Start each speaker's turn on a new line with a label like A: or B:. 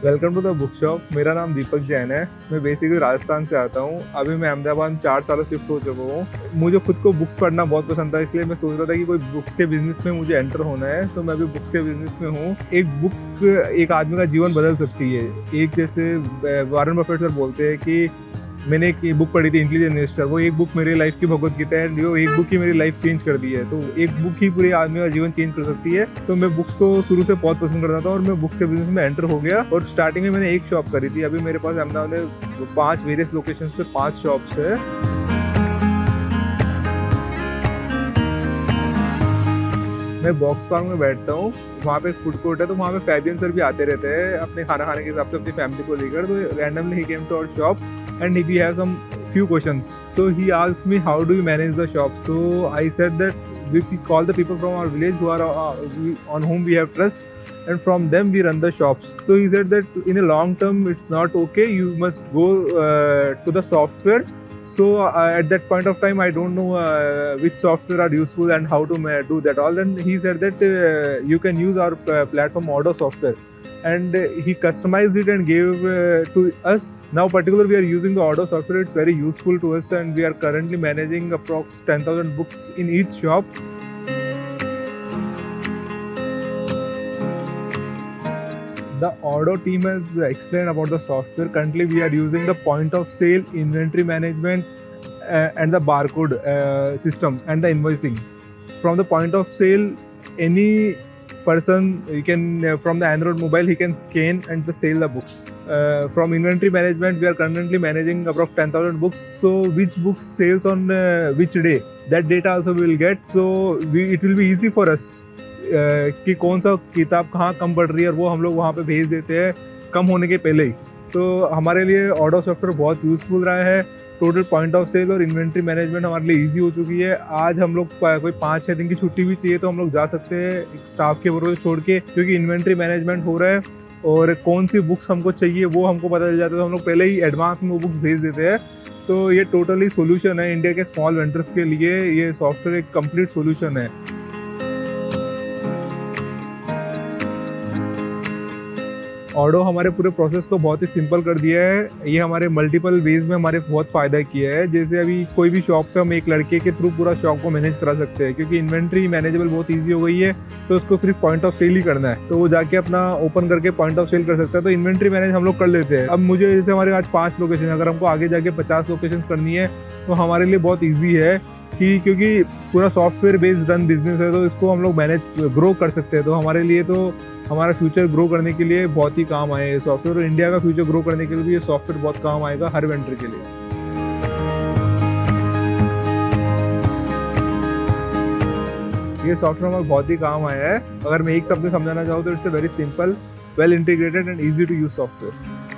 A: Welcome to the book shop. मेरा नाम दीपक जैन है। मैं बेसिकली राजस्थान से आता हूँ। अभी मैं अहमदाबाद 4 सालों शिफ्ट हो चुका हूँ। मुझे खुद को बुक्स पढ़ना बहुत पसंद था, इसलिए मैं सोच रहा था कि कोई बुक्स के बिजनेस में मुझे एंटर होना है, तो मैं अभी बुक्स के बिजनेस में हूँ। एक बुक एक आदमी का जीवन बदल सकती है। एक जैसे वॉरेन बफेट सर बोलते हैं कि मैंने एक बुक पढ़ी थी इंटेलिजेंट इन्वेस्टर, वो एक बुक मेरी लाइफ की भगवत गीता है, जो एक बुक ही मेरी लाइफ चेंज कर दी है। तो एक बुक ही पूरे आदमी का जीवन चेंज कर सकती है। तो मैं बुक्स को शुरू से बहुत पसंद करता था और मैं बुक्स के बिजनेस में एंटर हो गया। और स्टार्टिंग में मैंने एक शॉप करी थी। अभी मेरे पास अहमदाबाद में 5 वेरियस लोकेशन पे 5 शॉप्स है। मैं बॉक्स पार्क में बैठता हूँ, वहाँ पे एक फूड कोर्ट है, तो वहाँ पे फैबियन सर भी आते रहते हैं अपने खाना खाने के हिसाब से अपनी फैमिली को लेकर। तो रैंडमली ही came to our shop and we have some few questions. So he asked me, how do you manage the shop? So I said that we call the people from our village who are on whom we have trust, and from them we run the shops. So he said that in the long term it's not okay, you must go to the software. So at that point of time I don't know which software are useful and how to do that all. Then he said that you can use our platform Odoo software, and he customized it and gave to us. Now particularly we are using the Odoo software. It's very useful to us, and we are currently managing approx 10,000 books in each shop. The Odoo team has explained about the software. Currently we are using the point of sale, inventory management, and the barcode system and the invoicing. From the point of sale, any person, you can from the Android mobile he can scan and sell the books. From inventory management, we are currently managing about 10,000 books. So which books sales on which day, that data also we will get. So it will be easy for us कि कौन सा किताब कहाँ कम पड़ रही है, और वो हम लोग वहाँ पे भेज देते हैं कम होने के पहले ही। तो हमारे लिए ऑडो सॉफ्टवेयर बहुत यूज़फुल रहा है। टोटल पॉइंट ऑफ सेल और इन्वेंट्री मैनेजमेंट हमारे लिए इजी हो चुकी है। आज हम लोग कोई 5-6 दिन की छुट्टी भी चाहिए तो हम लोग जा सकते हैं एक स्टाफ के भरोसे छोड़ के, क्योंकि इन्वेंट्री मैनेजमेंट हो रहा है और कौन सी बुक्स हमको चाहिए वो हमको पता चल जाता है। तो हम लोग पहले ही एडवांस में वो बुक्स भेज देते हैं। तो ये टोटली सोल्यूशन है इंडिया के स्मॉल वेंडर्स के लिए। ये सॉफ्टवेयर एक कंप्लीट सोल्यूशन है। ऑडो हमारे पूरे प्रोसेस को बहुत ही सिंपल कर दिया है। ये हमारे मल्टीपल वेज में हमारे बहुत फ़ायदा किया है। जैसे अभी कोई भी शॉप पे हम एक लड़के के थ्रू पूरा शॉप को मैनेज करा सकते हैं, क्योंकि इन्वेंट्री मैनेजेबल बहुत इजी हो गई है। तो उसको सिर्फ पॉइंट ऑफ सेल ही करना है, तो वो जाके अपना ओपन करके पॉइंट ऑफ सेल कर सकता है। तो इन्वेंट्री मैनेज हम लोग कर लेते हैं। अब मुझे जैसे हमारे आज 5 लोकेशन, अगर हमको आगे जाके 50 लोकेशन करनी है तो हमारे लिए बहुत ईजी है कि क्योंकि पूरा सॉफ्टवेयर बेस्ड रन बिजनेस है, तो इसको हम लोग मैनेज ग्रो कर सकते हैं। तो हमारे लिए तो हमारा फ्यूचर ग्रो करने के लिए बहुत ही काम आए ये सॉफ्टवेयर, और इंडिया का फ्यूचर ग्रो करने के लिए भी ये सॉफ्टवेयर बहुत काम आएगा हर वेंडर के लिए। ये सॉफ्टवेयर हमारा बहुत ही काम आया है। अगर मैं एक शब्द में समझाना चाहूँ तो it's a very simple, well integrated and easy to use software.